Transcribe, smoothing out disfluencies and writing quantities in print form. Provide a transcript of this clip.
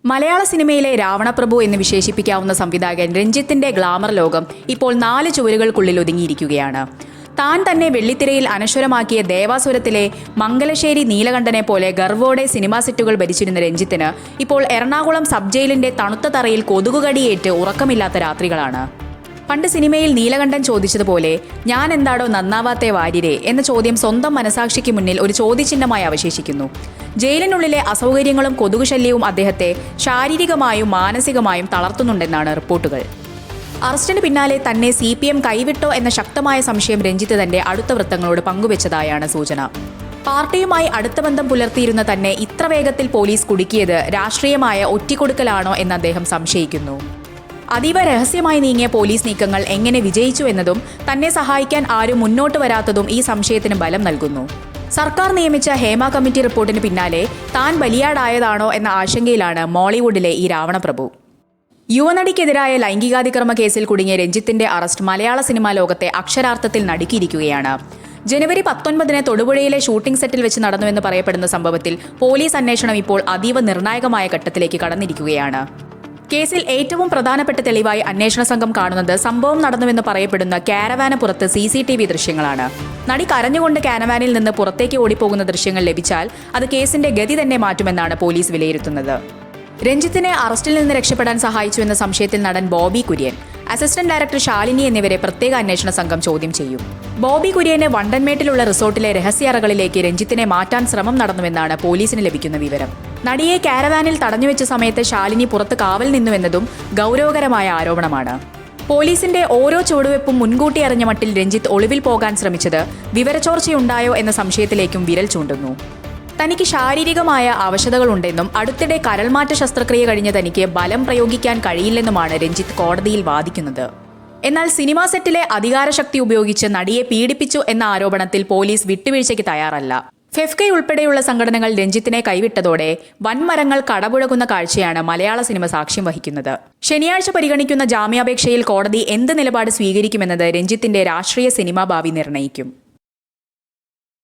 മലയാള സിനിമയിലെ രാവണപ്രഭു എന്ന് വിശേഷിപ്പിക്കാവുന്ന സംവിധായകൻ രഞ്ജിത്തിന്റെ ഗ്ലാമർ ലോകം ഇപ്പോൾ 4 ചുവരുകൾക്കുള്ളിൽ ഒതുങ്ങിയിരിക്കുകയാണ്. താൻ തന്നെ വെള്ളിത്തിരയിൽ അനശ്വരമാക്കിയ ദേവാസുരത്തിലെ മംഗലശ്ശേരി നീലകണ്ഠനെ പോലെ ഗർവോടെ സിനിമാ സെറ്റുകൾ ഭരിച്ചിരുന്ന രഞ്ജിത്തിന് ഇപ്പോൾ എറണാകുളം സബ് ജയിലിന്റെ തണുത്ത തറയിൽ കൊതുകുകടിയേറ്റ് ഉറക്കമില്ലാത്ത രാത്രികളാണ്. പണ്ട് സിനിമയിൽ നീലകണ്ഠൻ ചോദിച്ചതുപോലെ ഞാൻ എന്താടോ നന്നാവാത്തെ വാര്യരെ എന്ന ചോദ്യം സ്വന്തം മനസാക്ഷിക്ക് മുന്നിൽ ഒരു ചോദ്യചിഹ്നമായി അവശേഷിക്കുന്നു. ജയിലിനുള്ളിലെ അസൗകര്യങ്ങളും കൊതുകുശല്യവും അദ്ദേഹത്തെ ശാരീരികമായും മാനസികമായും തളർത്തുന്നുണ്ടെന്നാണ് റിപ്പോർട്ടുകൾ. അറസ്റ്റിന് പിന്നാലെ തന്നെ CPM കൈവിട്ടോ എന്ന ശക്തമായ സംശയം രഞ്ജിത്ത് തന്റെ അടുത്ത വൃത്തങ്ങളോട് പങ്കുവച്ചതായാണ് സൂചന. പാർട്ടിയുമായി അടുത്ത ബന്ധം പുലർത്തിയിരുന്ന തന്നെ ഇത്ര വേഗത്തിൽ പോലീസ് കുടുക്കിയത് രാഷ്ട്രീയമായ ഒറ്റിക്കൊടുക്കലാണോ എന്ന് അദ്ദേഹം സംശയിക്കുന്നു. അതീവ രഹസ്യമായി നീങ്ങിയ പോലീസ് നീക്കങ്ങൾ എങ്ങനെ വിജയിച്ചു എന്നതും തന്നെ സഹായിക്കാൻ ആരും മുന്നോട്ട് വരാത്തതും ഈ സംശയത്തിന് ബലം നൽകുന്നു. സർക്കാർ നിയമിച്ച ഹേമ കമ്മിറ്റി റിപ്പോർട്ടിന് പിന്നാലെ താൻ ബലിയാടായതാണോ എന്ന ആശങ്കയിലാണ് മോളിവുഡിലെ ഈ രാവണപ്രഭു. യുവനടിക്കെതിരായ ലൈംഗികാതിക്രമ കേസിൽ കുടുങ്ങിയ രഞ്ജിത്തിന്റെ അറസ്റ്റ് മലയാള സിനിമാ ലോകത്തെ അക്ഷരാർത്ഥത്തിൽ നടുക്കിയിരിക്കുകയാണ്. ജനുവരി 19 തൊടുപുഴയിലെ ഷൂട്ടിംഗ് സെറ്റിൽ വെച്ച് നടന്നുവെന്ന് പറയപ്പെടുന്ന സംഭവത്തിൽ പോലീസ് അന്വേഷണം ഇപ്പോൾ അതീവ നിർണായകമായ ഘട്ടത്തിലേക്ക് കടന്നിരിക്കുകയാണ്. കേസിൽ ഏറ്റവും പ്രധാനപ്പെട്ട തെളിവായി അന്വേഷണ സംഘം കാണുന്നത് സംഭവം നടന്നുവെന്ന് പറയപ്പെടുന്ന കാരവാന് പുറത്ത് CCTV ദൃശ്യങ്ങളാണ്. നടി കരഞ്ഞുകൊണ്ട് കാരവാനിൽ നിന്ന് പുറത്തേക്ക് ഓടിപ്പോകുന്ന ദൃശ്യങ്ങൾ ലഭിച്ചാൽ അത് കേസിന്റെ ഗതി തന്നെ മാറ്റുമെന്നാണ് പോലീസ് വിലയിരുത്തുന്നത്. രഞ്ജിത്തിനെ അറസ്റ്റിൽ നിന്ന് രക്ഷപ്പെടാൻ സഹായിച്ചുവെന്ന സംശയത്തിൽ നടൻ ബോബി കുര്യൻ, അസിസ്റ്റന്റ് ഡയറക്ടർ ശാലിനി എന്നിവരെ പ്രത്യേക അന്വേഷണ സംഘം ചോദ്യം ചെയ്യും. ബോബി കുര്യനെ വണ്ടൻമേട്ടിലുള്ള റിസോർട്ടിലെ രഹസ്യ അറകളിലേക്ക് രഞ്ജിത്തിനെ മാറ്റാൻ ശ്രമം നടന്നുവെന്നാണ് പോലീസിന് ലഭിക്കുന്ന വിവരം. നടിയെ കാരവാനിൽ തടഞ്ഞുവെച്ച സമയത്ത് ശാലിനി പുറത്ത് കാവൽ നിന്നുവെന്നതും ഗൗരവകരമായ ആരോപണമാണ്. പോലീസിന്റെ ഓരോ ചുവടുവെപ്പും മുൻകൂട്ടി അറിഞ്ഞ മട്ടിൽ രഞ്ജിത്ത് ഒളിവിൽ പോകാൻ ശ്രമിച്ചത് വിവരച്ചോർച്ചയുണ്ടായോ എന്ന സംശയത്തിലേക്കും വിരൽ ചൂണ്ടുന്നു. തനിക്ക് ശാരീരികമായ അവശതകളുണ്ടെന്നും അടുത്തിടെ കരൾമാറ്റ ശസ്ത്രക്രിയ കഴിഞ്ഞ തനിക്ക് ബലം പ്രയോഗിക്കാൻ കഴിയില്ലെന്നുമാണ് രഞ്ജിത്ത് കോടതിയിൽ വാദിക്കുന്നത്. എന്നാൽ സിനിമാ സെറ്റിലെ അധികാരശക്തി ഉപയോഗിച്ച് നടിയെ പീഡിപ്പിച്ചു എന്ന ആരോപണത്തിൽ പോലീസ് വിട്ടുവീഴ്ചയ്ക്ക് തയ്യാറല്ല. ഫെഫ്കൈ ഉൾപ്പെടെയുള്ള സംഘടനകൾ രഞ്ജിത്തിനെ കൈവിട്ടതോടെ വൻമരങ്ങൾ കടപുഴകുന്ന കാഴ്ചയാണ് മലയാള സിനിമ സാക്ഷ്യം വഹിക്കുന്നത്. ശനിയാഴ്ച പരിഗണിക്കുന്ന ജാമ്യാപേക്ഷയിൽ കോടതി എന്ത് നിലപാട് സ്വീകരിക്കുമെന്നത് രഞ്ജിത്തിന്റെ രാഷ്ട്രീയ സിനിമാ ഭാവി നിർണ്ണയിക്കും.